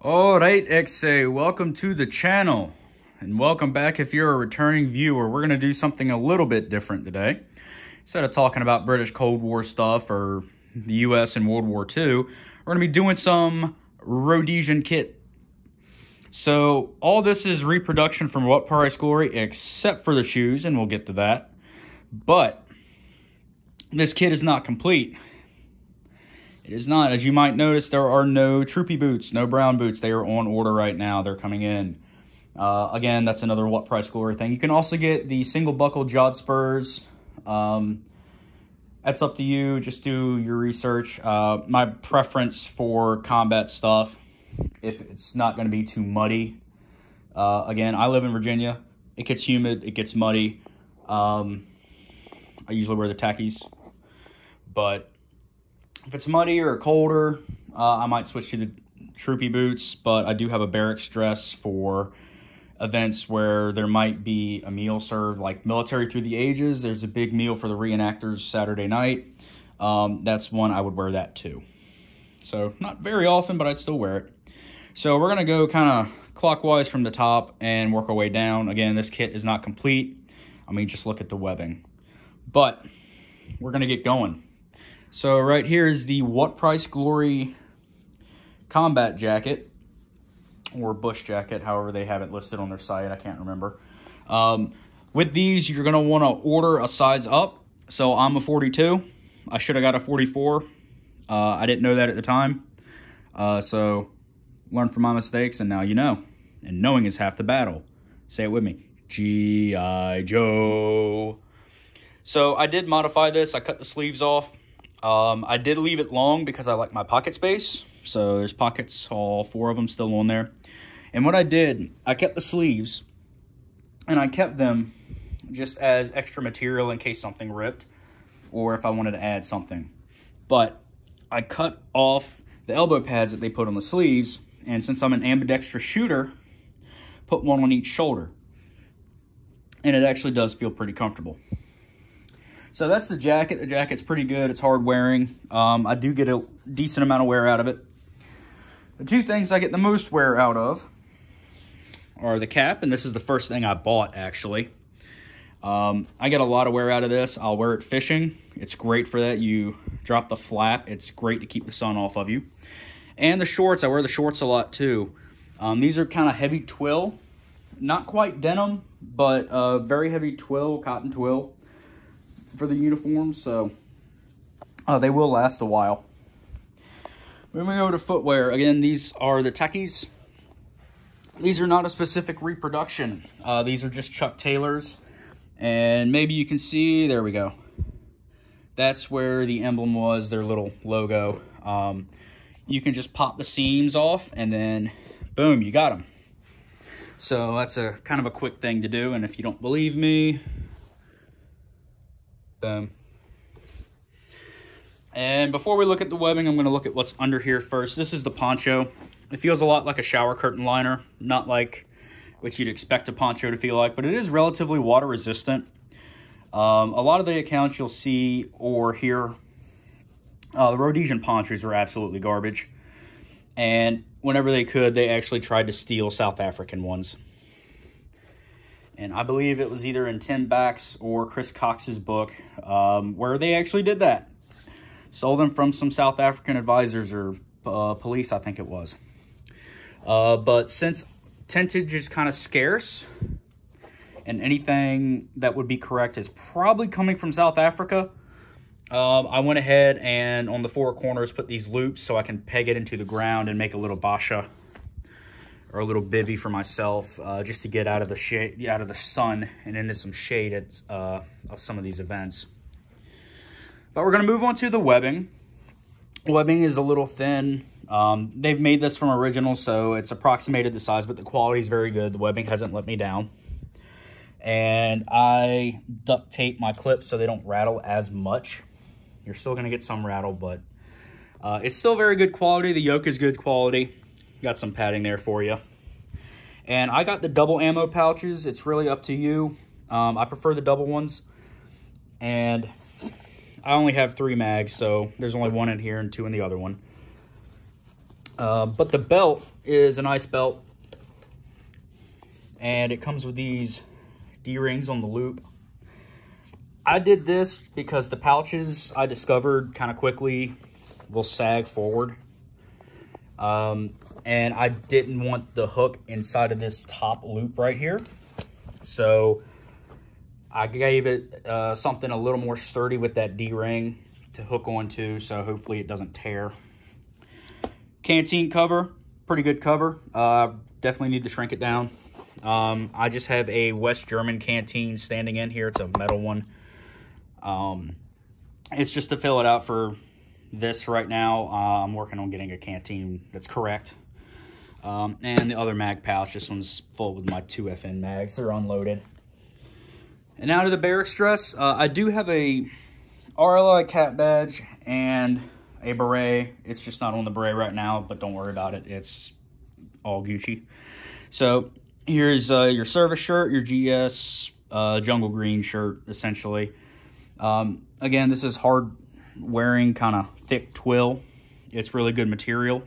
Alright, XA, welcome to the channel. And welcome back if you're a returning viewer. We're going to do something a little bit different today. Instead of talking about British Cold War stuff or the US and World War II, we're going to be doing some Rhodesian kit. So all this is reproduction from What Price Glory except for the shoes, and we'll get to that. But this kit is not complete. It is not. As you might notice, there are no troopy boots, no brown boots. They are on order right now. They're coming in. Again, that's another What Price Glory thing. You can also get the single buckle Jod Spurs. That's up to you. Just do your research. My preference for combat stuff, if it's not going to be too muddy. Again, I live in Virginia. It gets humid. It gets muddy. I usually wear the tackies. But if it's muddier or colder, I might switch to the troopy boots, but I do have a barracks dress for events where there might be a meal served, like Military Through the Ages. There's a big meal for the reenactors Saturday night. That's one I would wear that too. So not very often, but I'd still wear it. So we're going to go kind of clockwise from the top and work our way down. Again, this kit is not complete. I mean, just look at the webbing. But we're going to get going. So right here is the What Price Glory combat jacket, or bush jacket, however they have it listed on their site. I can't remember. With these, you're going to want to order a size up. So I'm a 42. I should have got a 44. I didn't know that at the time. So learn from my mistakes, and now you know. And knowing is half the battle. Say it with me. G.I. Joe. So I did modify this. I cut the sleeves off. I did leave it long because I like my pocket space. So there's pockets, all 4 of them still on there. And what I did, I kept the sleeves and I kept them just as extra material in case something ripped or if I wanted to add something. But I cut off the elbow pads that they put on the sleeves. And since I'm an ambidextrous shooter, put one on each shoulder. And it actually does feel pretty comfortable. So that's the jacket. The jacket's pretty good. It's hard wearing. I do get a decent amount of wear out of it. The 2 things I get the most wear out of are the cap, and this is the first thing I bought, actually. I get a lot of wear out of this. I'll wear it fishing. It's great for that. You drop the flap. It's great to keep the sun off of you. And the shorts. I wear the shorts a lot, too. These are kind of heavy twill. Not quite denim, but very heavy twill, cotton twill for the uniforms, so they will last a while. Moving over to footwear, again, these are the Techies. These are not a specific reproduction. These are just Chuck Taylors, and maybe you can see, there we go. That's where the emblem was, their little logo. You can just pop the seams off, and then boom, you got them. So that's a kind of a quick thing to do, and if you don't believe me, and before we look at the webbing, I'm going to look at what's under here first. This is the poncho. It feels a lot like a shower curtain liner, not like what you'd expect a poncho to feel like, but it is relatively water resistant. A lot of the accounts you'll see or hear, the Rhodesian ponchos are absolutely garbage. And whenever they could, they actually tried to steal South African ones. And I believe it was either in Tim Back's or Chris Cox's book where they actually did that. Sold them from some South African advisors or police, I think it was. But since tintage is kind of scarce, and anything that would be correct is probably coming from South Africa, I went ahead and on the 4 corners put these loops so I can peg it into the ground and make a little basha or a little bivvy for myself, just to get out of the shade, out of the sun, and into some shade at, of some of these events. But we're going to move on to the webbing. Webbing is a little thin. They've made this from original, so it's approximated the size, but the quality is very good. The webbing hasn't let me down. And I duct tape my clips so they don't rattle as much. You're still going to get some rattle, but it's still very good quality. The yoke is good quality. Got some padding there for you. And I got the double ammo pouches. It's really up to you. I prefer the double ones. And I only have 3 mags, so there's only 1 in here and 2 in the other one. But the belt is a nice belt, and it comes with these D-rings on the loop. I did this because the pouches I discovered kind of quickly will sag forward. And I didn't want the hook inside of this top loop right here. So I gave it something a little more sturdy with that D-ring to hook onto, so hopefully it doesn't tear. Canteen cover, pretty good cover. Definitely need to shrink it down. I just have a West German Canteen standing in here. It's a metal one. It's just to fill it out for this right now. I'm working on getting a Canteen that's correct. And the other mag pouch, this one's full with my 2FN mags. They're unloaded. And now to the Barrack dress. I do have a RLI cat badge and a beret. It's just not on the beret right now, but don't worry about it. It's all Gucci. So here's your service shirt, your GS jungle green shirt, essentially. Again, this is hard wearing, kind of thick twill. It's really good material.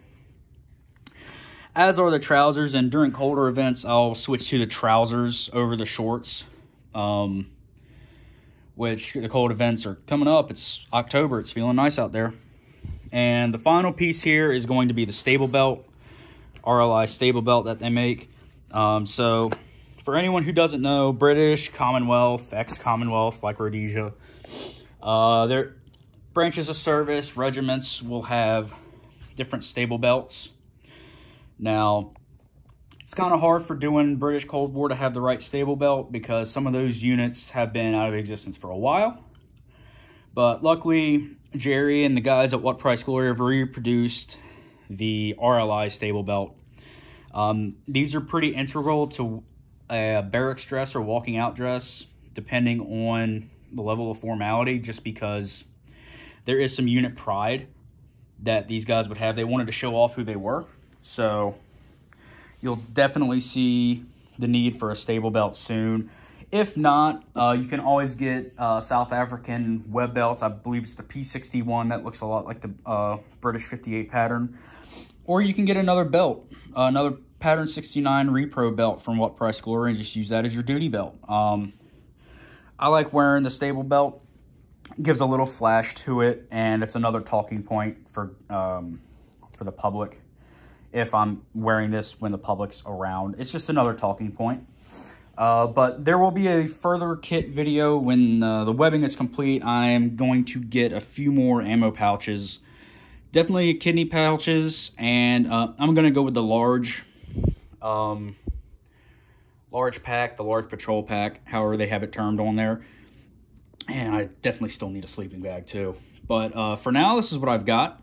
As are the trousers, and during colder events, I'll switch to the trousers over the shorts. Which the cold events are coming up. It's October. It's feeling nice out there. And the final piece here is going to be the stable belt, RLI stable belt that they make. So for anyone who doesn't know, British, Commonwealth, ex-Commonwealth, like Rhodesia, their branches of service, regiments will have different stable belts. Now, it's kind of hard for doing British Cold War to have the right stable belt because some of those units have been out of existence for a while. But luckily, Jerry and the guys at What Price Glory have reproduced the RLI stable belt. These are pretty integral to a barracks dress or walking out dress, depending on the level of formality, just because there is some unit pride that these guys would have. They wanted to show off who they were. So you'll definitely see the need for a stable belt soon. If not, you can always get South African web belts. I believe it's the P61. That looks a lot like the British 58 pattern. Or you can get another belt, another pattern 69 repro belt from What Price Glory, and just use that as your duty belt. I like wearing the stable belt. It gives a little flash to it, and it's another talking point for the public. If I'm wearing this when the public's around, it's just another talking point. But there will be a further kit video when the webbing is complete. I am going to get a few more ammo pouches, definitely kidney pouches, and I'm going to go with the large pack, the large patrol pack, however they have it termed on there. And I definitely still need a sleeping bag too. But for now, this is what I've got.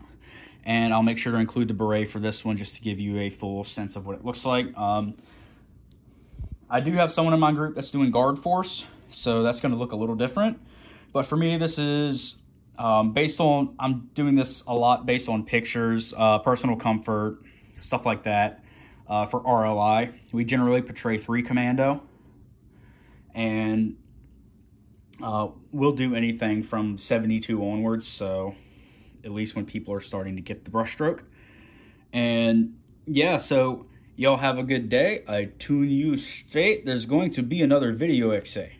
And I'll make sure to include the beret for this one just to give you a full sense of what it looks like. I do have someone in my group that's doing guard force, so that's going to look a little different. But for me, this is based on, I'm doing this a lot based on pictures, personal comfort, stuff like that. For RLI, we generally portray 3 commando. And we'll do anything from 72 onwards, so at least when people are starting to get the brushstroke. And yeah, so y'all have a good day. I tune you straight. There's going to be another video, XA.